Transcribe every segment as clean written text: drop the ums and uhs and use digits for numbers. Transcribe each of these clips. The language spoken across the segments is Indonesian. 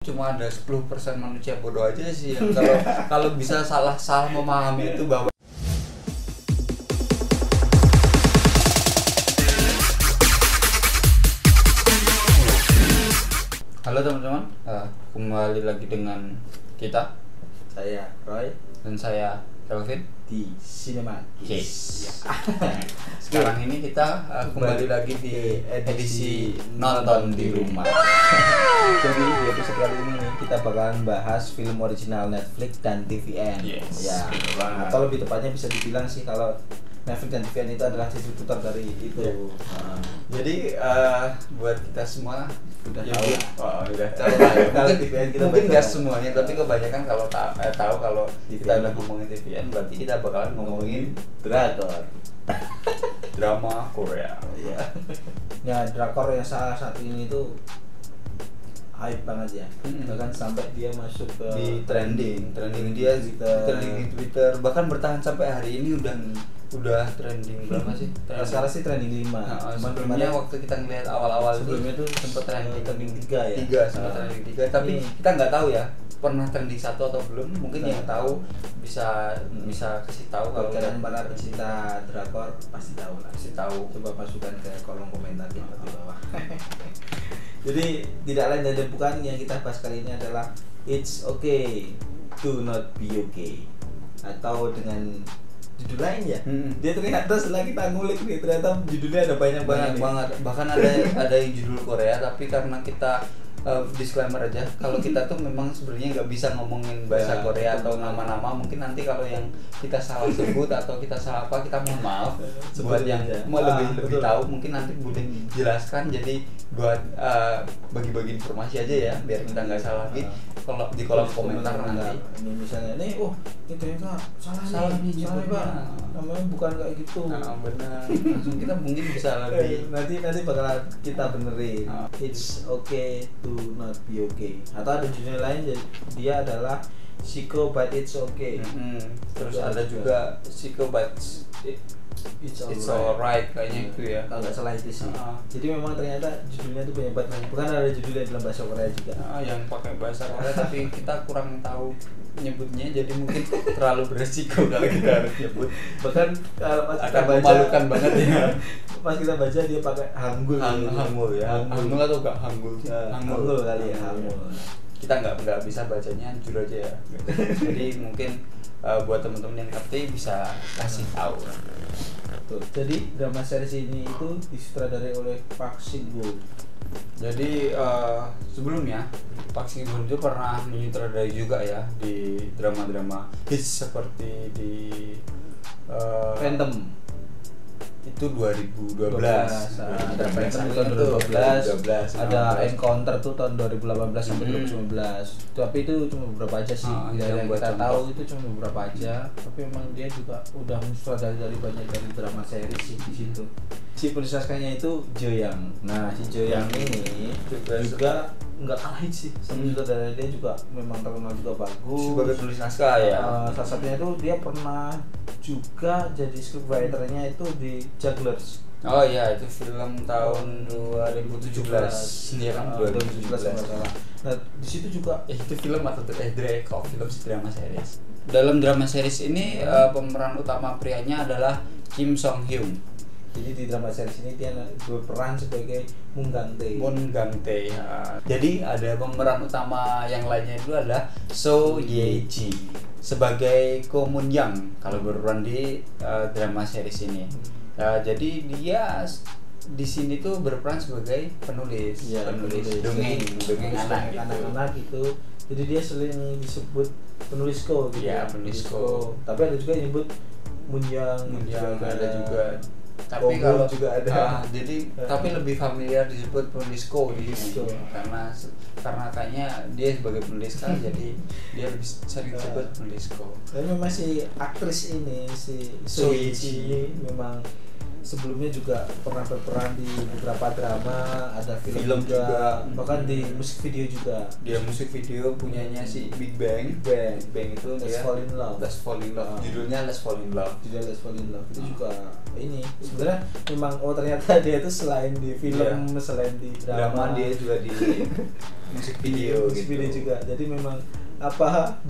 cuma ada 10% manusia bodoh aja sih yang kalau bisa salah memahami itu bahwa halo teman-teman, kembali lagi dengan kita, saya Roy dan saya Kelvin di Cinema Case. Sekarang ini kita kembali lagi di edisi nonton di rumah. Jadi di episode kali ini kita bakalan bahas film original Netflix dan TVN. Yes, Ya, atau lebih tepatnya bisa dibilang sih kalau Netflix dan TVN itu adalah distributor dari itu. Jadi buat kita semua Udah ya, tahu. udah tahu lah ya. Kalau TVN kita mungkin baca. nggak semuanya, tapi kebanyakan kalau tahu kalau kita udah ngomongin TVN berarti kita bakalan ngomongin drakor. drama Korea. Iya. Ya, drakor yang salah satu ini tuh hype banget ya. Bahkan sampai dia masuk ke Di trending dia trending di Twitter, bahkan bertahan sampai hari ini udah trending berapa sih? Sekarang sih trending 5. Cuman sebelumnya waktu kita ngeliat awal-awal sebelumnya tuh sempat trending 3 ya. sempat trending 3, tapi kita nggak tahu ya pernah trending 1 atau belum. Mungkin yang tahu bisa kasih tahu kalau kalian para pecinta drakor pasti tahu lah. kasih tahu. Coba masukkan ke kolom komentar di bawah. Jadi tidak lain dan bukan, yang kita bahas kali ini adalah It's Okay to Not Be Okay, atau dengan judul lain ya. Dia ternyata setelah kita ngulik nih, ternyata judulnya ada banyak banget. Bahkan ada yang judul Korea, tapi karena kita disclaimer aja, kalau kita tuh memang sebenarnya nggak bisa ngomongin bahasa Ya, Korea atau nama-nama. Mungkin nanti kalau yang kita salah sebut atau kita salah apa, kita mohon maaf. Buat yang mau lebih tahu, mungkin nanti boleh jelaskan. Jadi buat bagi-bagi informasi aja ya, biar kita nggak salah lagi. Kalau di kolom komentar nanti. Ini misalnya nih, ini ternyata salah nih Pak. Namanya bukan kayak gitu. Nah, benar. Langsung kita mungkin bisa lebih nanti bakalan kita benerin. It's Okay to Not Be Okay. Atau ada judul lain, dia adalah Psycho But It's Okay. Terus ada juga Psycho But It's Alright kayaknya itu ya. Kalau nggak salah itu sih. Jadi memang ternyata judulnya tuh banyak banget. Bukan ada judulnya dalam bahasa Korea juga. Yang pakai bahasa Korea tapi kita kurang tahu nyebutnya, jadi mungkin terlalu beresiko kalau kita harus nyebut. Bahkan kalau pas kita Akan baca, memalukan banget ya. pas kita baca dia pakai Hangul. Hangul ya. Hangul atau enggak Hangul? Hangul kali ya, Hangul. Kita nggak bisa bacanya jujur aja ya. Jadi mungkin buat teman-teman yang ngerti bisa kasih tahu. Tuh. Jadi drama series ini itu disutradarai oleh Park Shin-woo. Jadi sebelumnya Park Shin-woo itu pernah menyutradarai juga ya di drama-drama hits seperti di Phantom itu 2012. Ada Phantom tahun 2012, ada Encounter tuh tahun 2018 sampai 2019. Tapi itu cuma beberapa aja sih. Yang kita tahu itu cuma beberapa aja. Tapi memang dia juga udah mensutradarai dari banyak dari drama series sih di situ. Si penulis naskahnya itu Jo Yang. Nah, si Jo Yang ini juga nggak kalah hit sih. Sama sutradara dia juga memang terkenal juga bagus sebagai penulis naskah ya. Salah satunya itu dia pernah juga jadi scriptwriter-nya itu di Jugglers. Oh iya, itu film tahun 2017. Dia kan 2017 masalah. Nah, di situ juga itu film atau film drama series. Dalam drama series ini pemeran utama prianya adalah Kim Song Hyun. Jadi di drama series ini dia berperan sebagai Moon Gang Tae. Ya. Jadi ada pemeran utama yang lainnya itu adalah So Ye Ji sebagai Ko Moon Young kalau berperan di drama series ini. Jadi dia di sini tuh berperan sebagai penulis dongeng anak-anak gitu. Jadi dia sering disebut penulisko gitu. Ya, penulisko. Tapi ada juga yang nyebut Moon Young ada juga. Tapi kalau juga ada. Jadi tapi lebih familiar disebut penulisko di sini karena kayaknya dia sebagai penulis kan jadi dia lebih sering disebut penulisko. Dan memang si aktris ini si So Ye Ji ini memang sebelumnya juga pernah berperan di beberapa drama, ada film juga, bahkan di musik video juga. Dia musik video punyanya si Big Bang. Big Bang itu Let's dia Fall in Love. Let's Fall in Love. Judulnya Let's Fall in Love. Judulnya Let's Fall in Love itu juga ini sebenarnya memang ternyata dia itu selain di film, selain di drama, dia juga di musik video musik gitu. video juga. Jadi memang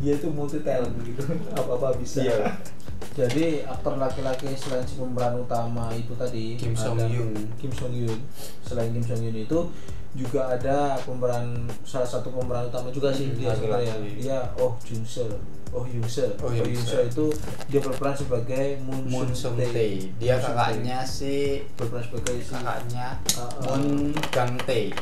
dia tuh multi talent gitu. Apa bisa. Iya. Jadi aktor laki-laki selain si pemeran utama itu tadi Kim Song Hyun. Selain Kim Song Hyun itu juga ada salah satu pemeran utama juga sih dia sebenarnya. Dia Oh Hyun Se itu dia berperan sebagai Moon Sung Tae. Dia kakaknya berperan sebagai kakaknya Moon Gang Tae.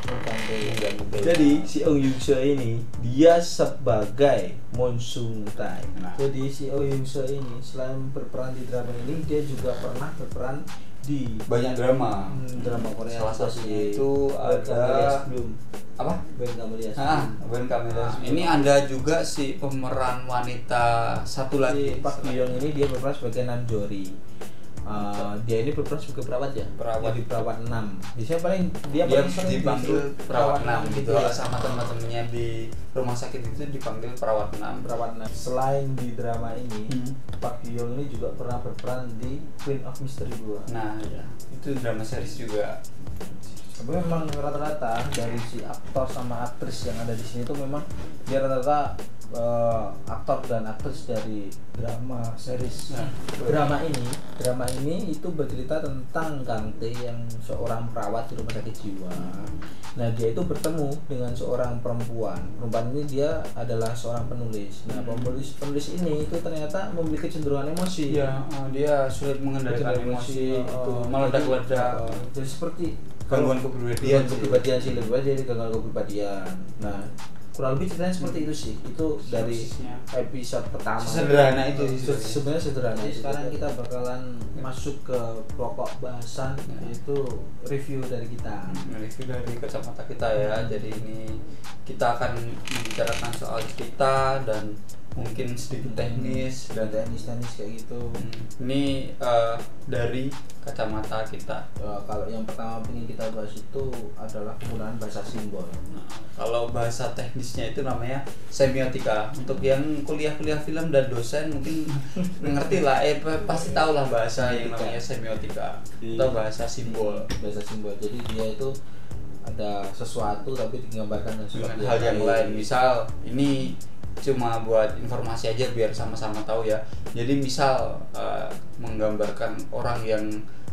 Jadi si Oh Hyun Se ini dia sebagai Moon Sung Tae. Jadi si Oh Hyun Se ini selain berperan di drama ini, dia juga pernah berperan di banyak drama Korea. Salah satunya itu ada Ben Camellia. Ini ada juga si pemeran wanita satu lagi. Park Ji Young ini dia berperan sebagai Namjoon. Dia ini berperan sebagai perawat ya. Jadi perawat 6. Biasanya paling dia dipanggil perawat 6 gitu ya. Sama teman-temannya di rumah sakit itu dipanggil perawat 6. Selain di drama ini, Park Ji Young ini juga pernah berperan di Queen of Mystery 2. Nah, ya. Itu drama series juga. Tapi memang rata-rata dari si aktor sama aktris yang ada di sini tuh memang dia rata-rata aktor dan aktris dari drama series. Drama ini itu bercerita tentang Gang Tae yang seorang perawat di rumah sakit jiwa. Nah, dia itu bertemu dengan seorang perempuan. Perempuan ini dia adalah seorang penulis. Nah, penulis ini itu ternyata memiliki cenderungan emosi. Ya, dia sulit mengendalikan emosi itu meledak-ledak. Jadi seperti gangguan kepribadian sih lebih banyak jadi gangguan kepribadian. Nah, kurang lebih ceritanya seperti itu sih. Itu dari episode pertama. Sederhana itu sebenarnya sederhana. Sekarang kita bakalan masuk ke pokok bahasan, yaitu review dari kita. Review dari kacamata kita ya. Jadi ini kita akan membicarakan soal cerita dan mungkin sedikit teknis dan teknis kayak gitu. Ini dari kacamata kita. Kalau yang pertama ingin kita bahas itu adalah penggunaan bahasa simbol. Nah, kalau bahasa teknisnya itu namanya semiotika. Untuk yang kuliah film dan dosen mungkin ngerti lah, pasti tahu lah bahasa yang namanya semiotika atau bahasa simbol. Jadi dia itu ada sesuatu tapi digambarkan dengan hal yang lain. Misal ini cuma buat informasi aja biar sama-sama tahu ya. Jadi misal menggambarkan orang yang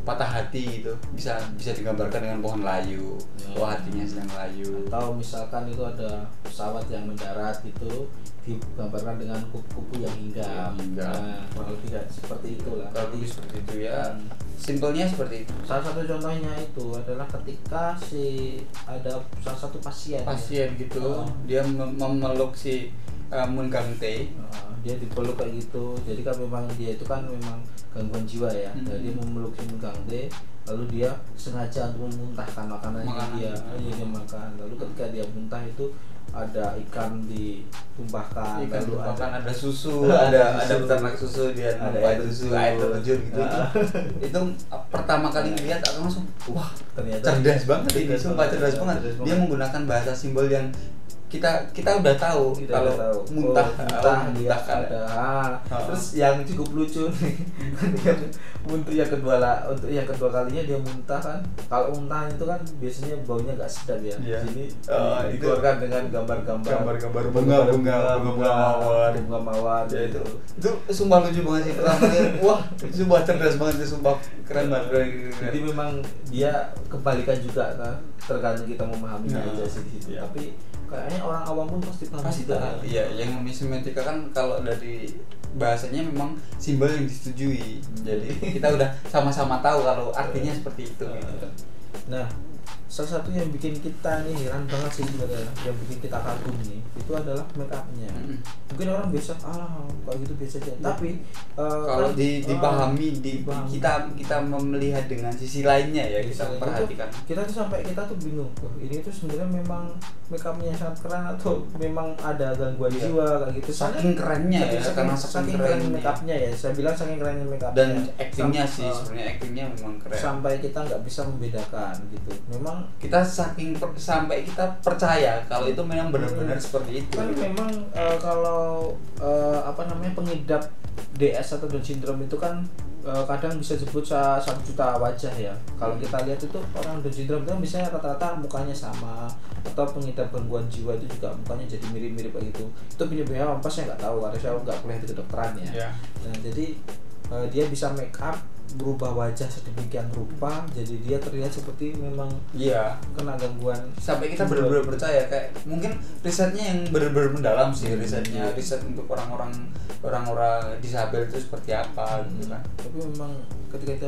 patah hati gitu bisa digambarkan dengan pohon layu. Hatinya sedang layu. Atau misalkan itu ada pesawat yang mendarat gitu digambarkan dengan kupu-kupu yang hinggap. Nah, kurang lebih seperti itulah. Lebih seperti itu ya. Simpelnya seperti itu. Salah satu contohnya itu adalah ketika ada salah satu pasien gitu. Dia memeluk si Moon Gang Tae. Dia dipeluk kayak gitu. Jadi kan memang dia itu kan memang gangguan jiwa ya. Jadi memeluk si Moon Gang Tae, lalu dia sengaja untuk memuntahkan makanan yang dia makan. Lalu ketika dia muntah itu ada ikan ditumpahkan, lalu ada susu, ada peternak susu, dia numpahin susu, air terjun gitu. Itu pertama kali lihat aku langsung wah, ternyata cerdas banget ini, sumpah cerdas banget. Dia menggunakan bahasa simbol yang kita udah tahu kalau muntah kan ada. Terus yang cukup lucu nih untuk yang kedua kalinya dia muntah kan. Kalau muntah itu kan biasanya baunya agak sedap ya. Jadi dikeluarkan dengan gambar-gambar bunga mawar ya. Itu sumpah lucu banget sih pertama kali. Wah, sumpah cerdas banget sih, sumpah keren banget. Jadi memang dia kebalikan juga kan, tergantung kita memahaminya aja sih di situ. Tapi kayaknya orang awam pun pasti paham juga. Iya, yang namanya semiotika kan kalau dari bahasanya memang simbol yang disetujui. Jadi kita udah sama-sama tahu kalau artinya seperti itu. Nah, salah satu yang bikin kita nih heran banget sih sebenarnya, yang bikin kita kagum nih itu adalah make upnya. Mungkin orang biasa kayak gitu biasa aja, tapi kalau dipahami, kita melihat dengan sisi lainnya ya, kita perhatikan. Kita tuh bingung, ini tuh sebenarnya memang make upnya sangat keren atau memang ada gangguan jiwa kayak gitu. Saking kerennya ya, karena saking keren make upnya ya. Saya bilang saking kerennya make upnya. Dan actingnya sih sebenarnya actingnya memang keren. Sampai kita nggak bisa membedakan gitu. Memang kita sampai kita percaya kalau itu memang benar-benar seperti itu. Kan memang kalau pengidap DS atau Down syndrome itu kan kadang bisa disebut 1 juta wajah ya. Kalau kita lihat itu orang Down syndrome itu kan biasanya rata-rata mukanya sama, atau pengidap gangguan jiwa itu juga mukanya jadi mirip-mirip kayak gitu. Itu penyebabnya apa saya nggak tahu karena saya nggak kuliah di kedokteran ya. Yeah. Nah, jadi dia bisa make up berubah wajah sedemikian rupa jadi dia terlihat seperti memang kena gangguan, sampai kita benar-benar percaya. Kayak mungkin risetnya yang benar-benar mendalam sih, riset untuk orang-orang disabel itu seperti apa gitu kan. Tapi memang ketika kita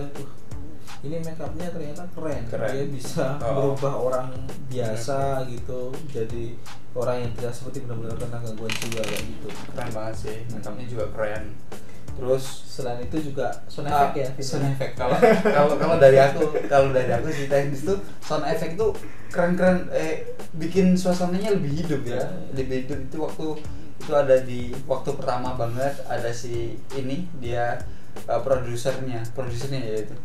ini make upnya ternyata keren. Dia bisa merubah orang biasa gitu jadi orang yang tidak seperti benar-benar kena gangguan jiwa kayak gitu. Keren banget sih, make upnya juga keren. Terus selain itu juga sound effect ya. Sound effect kalau dari aku sih teknis tuh sound effect tuh keren-keren, bikin suasananya lebih hidup ya. Lebih hidup itu waktu itu ada di waktu pertama banget ada si ini dia produsernya ya itu.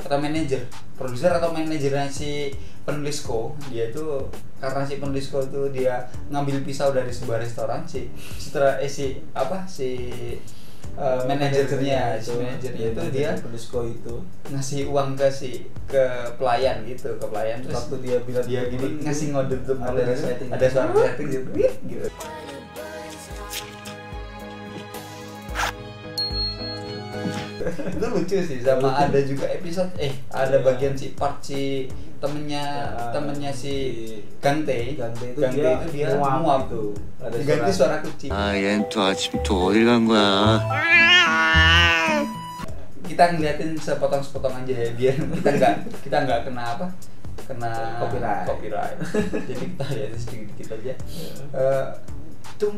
Atau manajernya si penulisko. Dia itu karena si penulisko itu dia ngambil pisau dari sebuah restoran manajernya itu dia penulisko itu ngasih uang ke pelayan terus waktu dia bilang dia gini ngasih ngode tuh ada suara setting gitu. Itu lucu sih. Sama ada juga episode ada bagian si temennya si Gante itu dia muap tuh. Diganti suara kucing. 얘는 또 아침부터 어딜 간 거야? Kita ngeliatin sepotong-sepotong aja ya, biar kita nggak kena copyright. Jadi kita lihat sedikit aja. Itu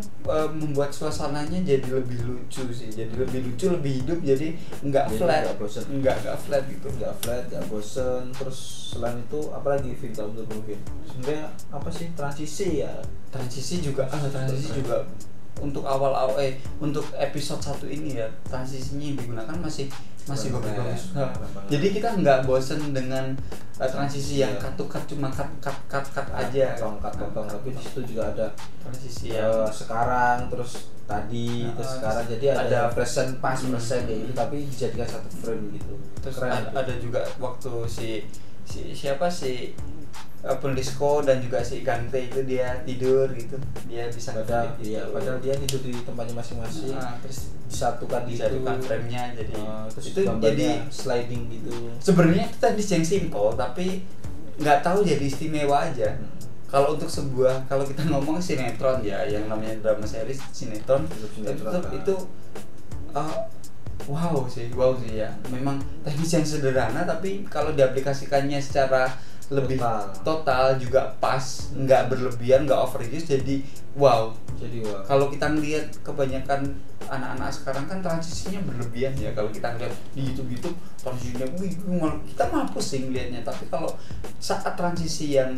membuat suasananya jadi lebih lucu sih, lebih hidup, jadi nggak flat gitu, nggak bosen. Terus selain itu apalagi film menurut sebenarnya apa sih transisi juga untuk untuk episode 1 ini ya, transisinya yang digunakan masih bagus. Jadi kita nggak bosen dengan transisi yang cuma cut aja, potong. Tapi di situ juga ada transisi sekarang terus tadi terus sekarang, jadi ada present past present kayak gitu, tapi dijadikan satu frame gitu. Terus ada juga waktu siapa sih penulisko dan juga si Gante itu dia tidur gitu, dia bisa padahal dia tidur di tempatnya masing-masing. Terus disatukan frame-nya jadi terus itu jadi sliding gitu. Sebenarnya itu tadi yang simple tapi nggak tahu jadi istimewa aja. Kalau untuk kalau kita ngomong sinetron ya, yang namanya drama series sinetron itu wow sih ya. Memang teknis yang sederhana tapi kalau diaplikasikannya secara lebih total juga pas, nggak berlebihan, nggak overuse, jadi wow. Kalau kita ngeliat kebanyakan anak-anak sekarang kan transisinya berlebihan ya. Kalau kita ngeliat di YouTube transisinya, kita malah pusing liatnya. Tapi kalau saat transisi yang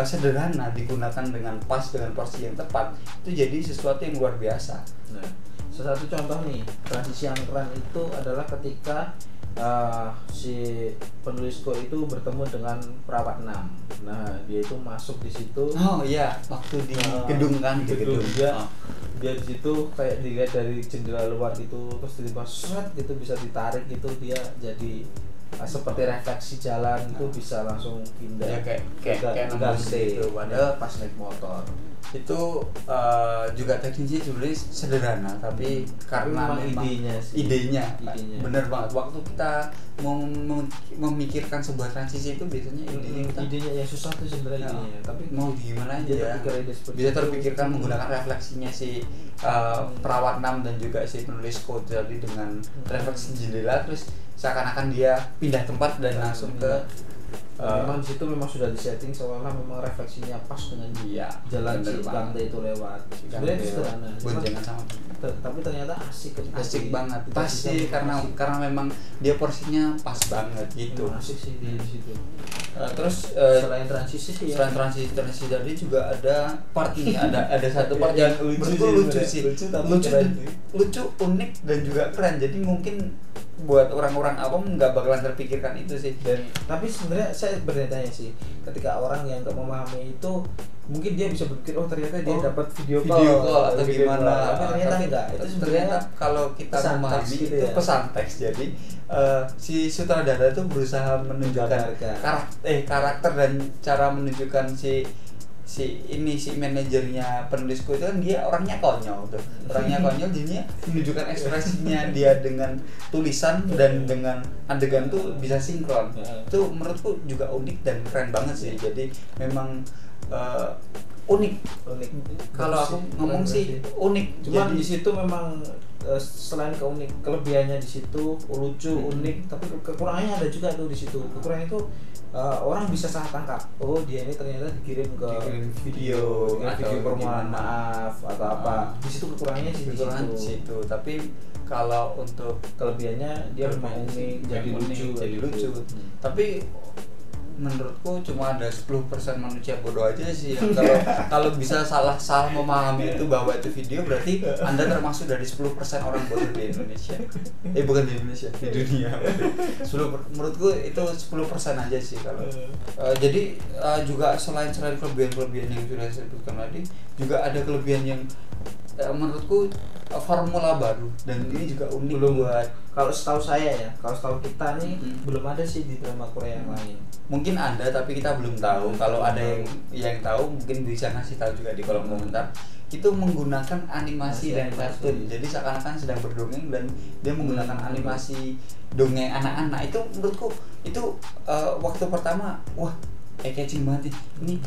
sederhana digunakan dengan pas, dengan porsi yang tepat, itu jadi sesuatu yang luar biasa. Nah, salah satu contoh nih transisi yang keren itu adalah ketika si penulisko itu bertemu dengan perawat 6. Nah, dia itu masuk di situ. Oh iya, waktu di gedung kan, di gedung. Dia di situ kayak dilihat dari jendela luar gitu, terus tiba-tiba gitu bisa ditarik gitu, dia jadi seperti refleksi jalan itu bisa langsung pindah ya, kayak gitu, padahal pas naik motor. Itu juga teknisnya sebenarnya sederhana tapi karena idenya bener banget. Waktu kita mau memikirkan sebuah transisi itu biasanya idenya yang susah tuh sebenarnya idenya, tapi mau gimana aja ya bisa terpikirkan menggunakan refleksinya si perawat 6 dan juga si penulis kode tadi dengan refleksi jendela, terus seakan-akan dia pindah tempat dan langsung ke memang di situ memang sudah disetting seolah memang refleksinya pas dengan jalan si Gangte itu lewat. Sebenarnya itu sederhana. Boncengan sama tapi ternyata asik banget. Pasti karena memang dia porsinya pas banget gitu. Asik sih di situ. Terus selain transisi sih selain transisi tadi juga ada part ini ada satu part yang lucu sih. Lucu, unik dan juga keren. Jadi mungkin buat orang-orang awam nggak bakalan terpikirkan itu sih. Dan tapi sebenarnya saya bertanya sih, ketika orang yang nggak memahami itu mungkin dia bisa berpikir ternyata dia dapat video call atau gimana. Tapi ternyata enggak. Itu ternyata kalau kita memahami gitu itu pesan teks. Jadi si sutradara itu berusaha menunjukkan karakter dan cara menunjukkan si manajernya penulisku itu kan dia orangnya konyol tuh. Orangnya konyol jadinya menunjukkan ekspresinya dia dengan tulisan dan dengan adegan tuh bisa sinkron. Itu menurutku juga unik dan keren banget sih. Jadi memang unik. Kalau aku ngomong sih unik. Cuman di situ memang selain kelebihannya di situ lucu, unik, tapi kekurangannya ada juga tuh di situ. Kekurangannya itu orang bisa salah tangkap. Dia ini ternyata dikirim video permohonan maaf atau apa. Di situ kekurangannya di situ. Tapi kalau untuk kelebihannya dia memang unik, jadi lucu. Tapi menurutku cuma ada 10% manusia bodoh aja sih yang kalau bisa salah memahami itu bahwa itu video, berarti Anda termasuk dari 10% orang bodoh di Indonesia. Bukan di Indonesia, di dunia. Menurutku itu 10% aja sih kalau. Jadi juga selain kelebihan yang sudah saya sebutkan tadi, juga ada kelebihan yang menurutku formula baru dan ini juga unik. Buat kalau setahu kita nih belum ada sih di drama Korea yang lain. Mungkin ada tapi kita belum tahu. Kalau ada yang tahu mungkin bisa ngasih tahu juga di kolom komentar. Itu menggunakan animasi dan kartun. Jadi seakan-akan sedang berdongeng dan dia menggunakan animasi dongeng anak-anak. Itu menurutku itu waktu pertama catching banget ini.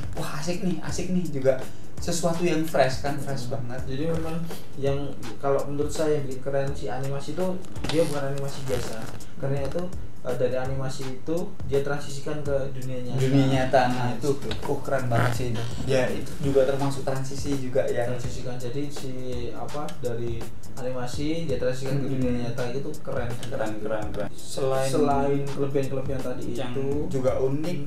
Asik nih juga sesuatu yang fresh banget. Jadi memang yang kalau menurut saya yang bikin keren si animasi itu dia bukan animasi biasa, karena itu dari animasi itu dia transisikan ke dunia nyata. Nah itu keren banget sih itu. Ya itu juga termasuk transisi juga yang transisikan. Jadi dari animasi dia transisikan ke dunia nyata itu keren. Selain kelebihan tadi yang itu juga unik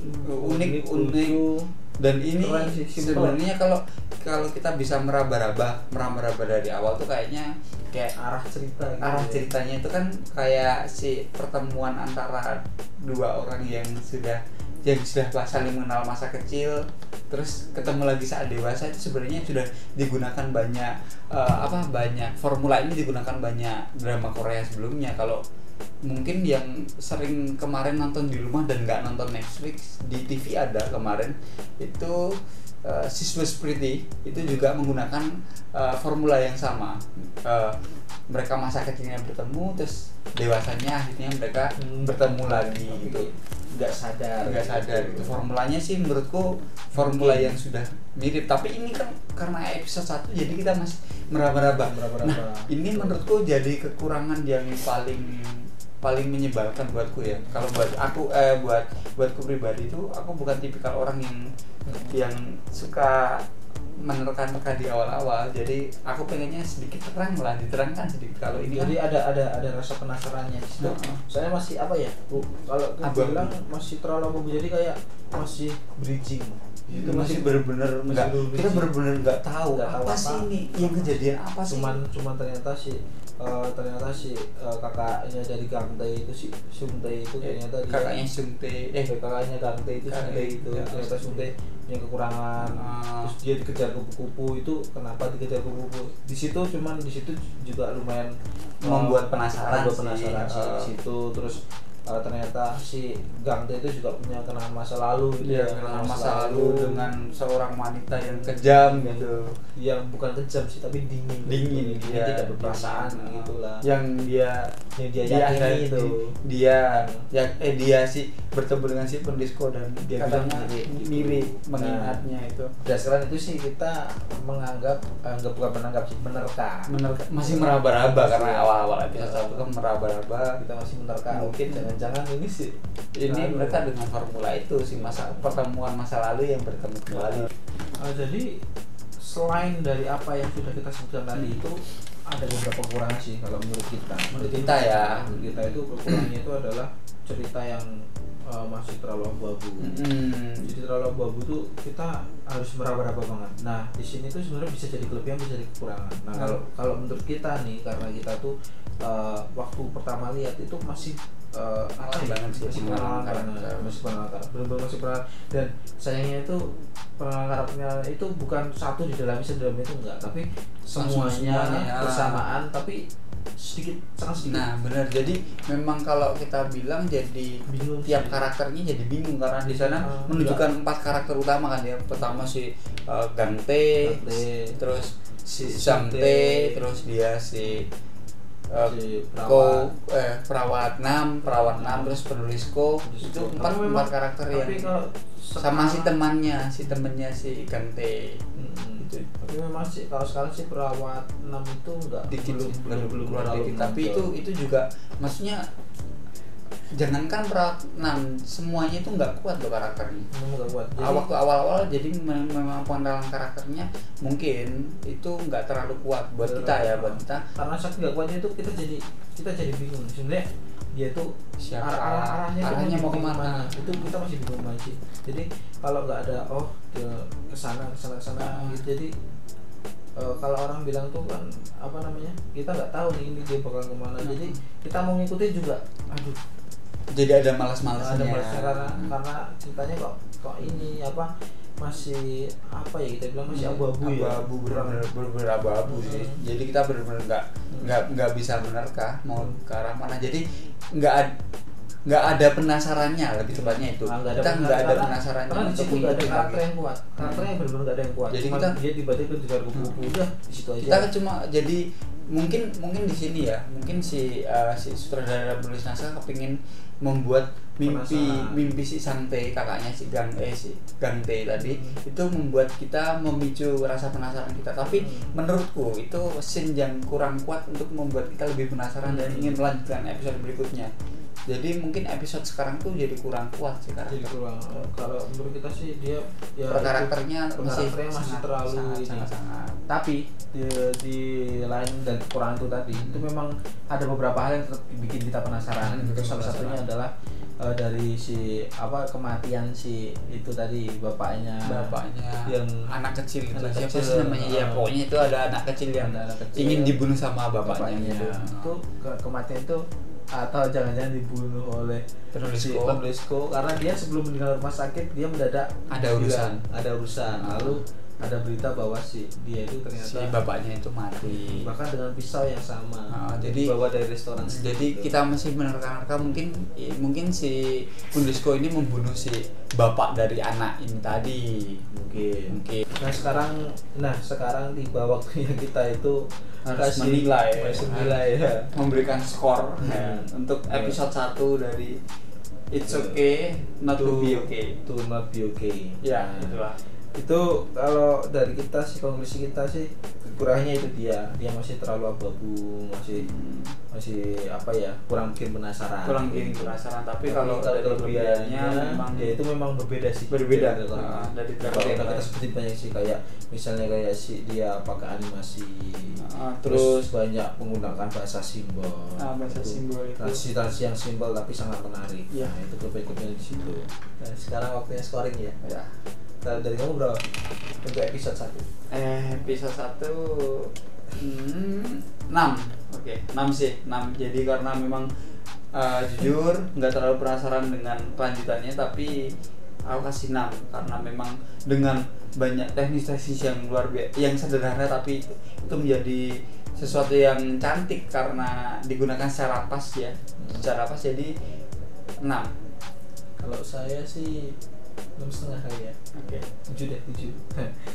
dan ini sebenarnya kalau kita bisa meraba-raba dari awal tuh kayak arah ceritanya itu kan kayak si pertemuan antara dua orang yang sudah saling mengenal masa kecil terus ketemu lagi saat dewasa. Itu sebenarnya sudah digunakan banyak formula ini digunakan banyak drama Korea sebelumnya. Kalau mungkin yang sering kemarin nonton di rumah dan nggak nonton Netflix, di TV ada kemarin itu She's Was Pretty, itu juga menggunakan formula yang sama. Mereka masa kecilnya bertemu terus dewasanya akhirnya mereka bertemu lagi gitu. Nggak sadar itu formulanya sih menurutku formula yang sudah mirip, tapi ini kan karena episode 1 jadi kita masih meraba-raba. Nah ini menurutku jadi kekurangan yang paling menyebalkan buatku ya. Kalau buat aku buatku pribadi itu aku bukan tipikal orang yang suka menerka-nerka di awal-awal. Jadi aku pengennya sedikit diterangkan sedikit. Kalau ini jadi kan ada rasa penasarannya di situ. Saya masih kalau aku bilang masih terlalu jadi kayak masih bridging. Itu masih benar-benar nggak tahu apa sih ini yang kejadian apa sih. Cuman ternyata si kakaknya dari Gangte itu si Sungtae itu ternyata kakaknya Sungtae kakaknya Gangte itu ternyata Sungtae yang kekurangan. Terus dia dikejar kupu-kupu. Itu kenapa dikejar kupu-kupu di situ juga lumayan membuat penasaran sih di situ. Terus ternyata si Gangte itu juga punya kenangan masa lalu kenangan masa lalu dengan seorang wanita yang kejam gitu, yang bukan kejam sih tapi dingin dia tidak berperasaan gitulah, yang dia yakini itu dia sih bertemu dengan si pendisco dan dia katanya mirip mengingatnya itu. Berdasarkan itu sih kita menerka masih meraba-raba karena awal-awal episode 1 kan meraba-raba, kita masih menerka mungkin jangan-jangan ini sih ini mereka dengan formula itu sih, pertemuan masa lalu yang bertemu kembali. Jadi selain dari apa yang sudah kita sebutkan tadi itu ada beberapa kekurangan sih kalau menurut kita. Menurut kita ya. Menurut kita itu kekurangannya itu adalah cerita yang masih terlalu abu-abu. Jadi terlalu abu-abu tuh kita harus meraba-raba banget. Nah di sini tuh sebenarnya bisa jadi kelebihan, bisa jadi kekurangan. Nah kalau menurut kita nih, karena kita tuh waktu pertama lihat itu masih banget sih, masih pengenalan benar-benar masih pengenalan. Dan sayangnya itu pengenalan karakternya itu bukan satu di dalamnya itu enggak, tapi semuanya bersamaan, tapi sangat sedikit. Nah benar, jadi memang kalau kita bilang jadi bingung, tiap karakternya jadi bingung karena di sana menunjukkan 4 karakter utama kan ya. Pertama si Gangte, terus si Samte, terus dia si perawat 6, terus penulis itu 4 karakter yang sama si temannya si Gangte. Tapi memang sih kalau sekarang sih perawat 6 itu enggak belum keluar dikit, tapi itu juga maksudnya jangankan perawat 6, semuanya itu nggak kuat loh karakternya. Nggak kuat. Jadi, waktu awal-awal jadi memang pengenalan karakternya mungkin itu nggak terlalu kuat buat kita ya, buat kita. Karena saking nggak kuatnya itu kita jadi bingung sebenarnya dia tuh siapa, arahnya mau kemana. Itu kita masih bingung masih. Jadi kalau nggak ada kesana gitu. Jadi kalau orang bilang tuh kan apa namanya, kita nggak tahu nih ini dia bakal kemana. Jadi kita mau ngikutin juga jadi ada malas-malasnya. Karena ceritanya kok ini apa masih apa ya, kita bilang masih abu-abu bener-bener abu-abu sih. Jadi kita bener-bener nggak bisa menerka mau ke arah mana. Jadi nggak ada penasarannya, lebih tepatnya itu. Kita nggak ada penasarannya. Karena di situ nggak ada karakter yang kuat. Karakternya benar-benar nggak ada yang kuat. Jadi dia tiba-tiba juga kupu-kupu udah di situ aja. Kita cuma jadi mungkin di sini ya, mungkin si sutradara penulis naskah kepingin membuat mimpi si Samte, kakaknya si Gangte tadi itu membuat kita memicu rasa penasaran kita. Tapi menurutku itu scene yang kurang kuat untuk membuat kita lebih penasaran dan ingin melanjutkan episode berikutnya. Jadi mungkin episode sekarang tuh jadi kurang kuat sih karakter. Jadi kurang. Kalau menurut kita sih dia ya karakternya masih terlalu sangat. Tapi di lain dan kekurangan itu tadi itu memang ada beberapa hal yang tetap bikin kita penasaran. Itu salah satunya adalah dari kematian si itu tadi bapaknya yang anak kecil itu siapa sih namanya ya, pokoknya itu ada anak kecil yang ingin dibunuh sama bapaknya. Itu kematian itu atau jangan-jangan dibunuh oleh penulisku karena dia sebelum meninggal rumah sakit dia mendadak ada urusan lalu ada berita bahwa dia itu ternyata si bapaknya itu mati, bahkan dengan pisau yang sama. Jadi bawa dari restoran. Jadi kita masih menerka-nerka mungkin si penulisku ini membunuh si bapak dari anak ini tadi mungkin. Nah sekarang tiba waktunya kita itu harus menilai ya. Memberikan skor untuk episode 1 dari It's Okay Not to Be Okay. To Not Be Okay. Ya, itulah. Itu kalau dari kita sih, konklusi kita sih kekurangannya itu dia masih terlalu abu-abu, masih apa ya, kurang bikin penasaran. Tapi kalau dari kelebihannya memang dia itu memang berbeda sih. Berbeda. Dari kita seperti banyak sih, kayak misalnya kayak si dia pakai animasi, terus banyak menggunakan bahasa simbol. Bahasa simbol itu. Transisi yang simbol tapi sangat menarik. Ya. Nah, itu kelebihannya di situ. Dan sekarang waktunya scoring ya. Ya. Dari kamu berapa untuk episode 1? Episode 1 6. Oke, 6 sih. 6. Jadi karena memang jujur nggak terlalu penasaran dengan kelanjutannya, tapi aku kasih 6 karena memang dengan banyak teknis yang luar biasa, yang sederhana tapi itu menjadi sesuatu yang cantik karena digunakan secara pas ya. Secara pas jadi 6. Kalau saya sih 6,5 kali ya. Oke. 7 deh, 7.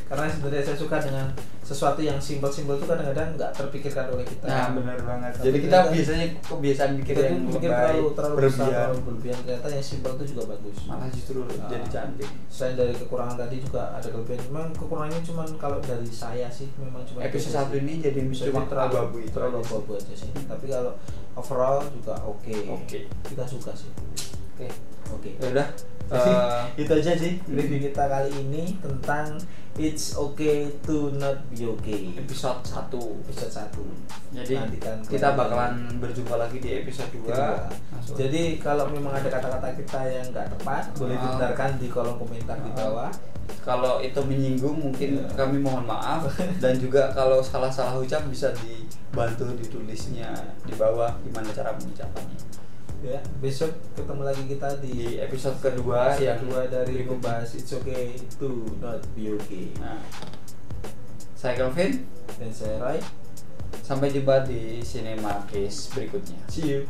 Karena sebenarnya saya suka dengan sesuatu yang simpel-simpel itu kadang-kadang nggak terpikirkan oleh kita. Nah, benar banget. Tapi Jadi kita biasanya kebiasaan mikir yang pikir lebay, terlalu besar, terlalu berlebihan. Ternyata yang simpel itu juga bagus. malah justru jadi cantik. Selain dari kekurangan tadi juga ada kelebihan. Memang kekurangannya cuman kalau dari saya sih memang cuma Episode 1 ini jadi cuma abu-abu itu terlalu aja sih. abu-abu aja sih. Tapi kalau overall juga oke. Oke. Kita suka sih. Oke. Ya udah. Itu aja sih review kita kali ini tentang It's Okay to Not Be Okay. Episode 1. Episode 1. Jadi Nantikan kita bakalan berjumpa lagi di episode 2. Jadi kalau memang ada kata-kata kita yang nggak tepat, boleh dibenarkan di kolom komentar di bawah. Kalau itu menyinggung mungkin kami mohon maaf, dan juga kalau salah-salah ucap bisa dibantu ditulisnya di bawah gimana cara mengucapannya. Ya, besok ketemu lagi kita Di episode kedua yang kedua dari berikutnya. membahas It's Okay to Not Be Okay. Nah, saya Kelvin, Dan saya Roy. sampai jumpa di Cinema Case berikutnya. See you.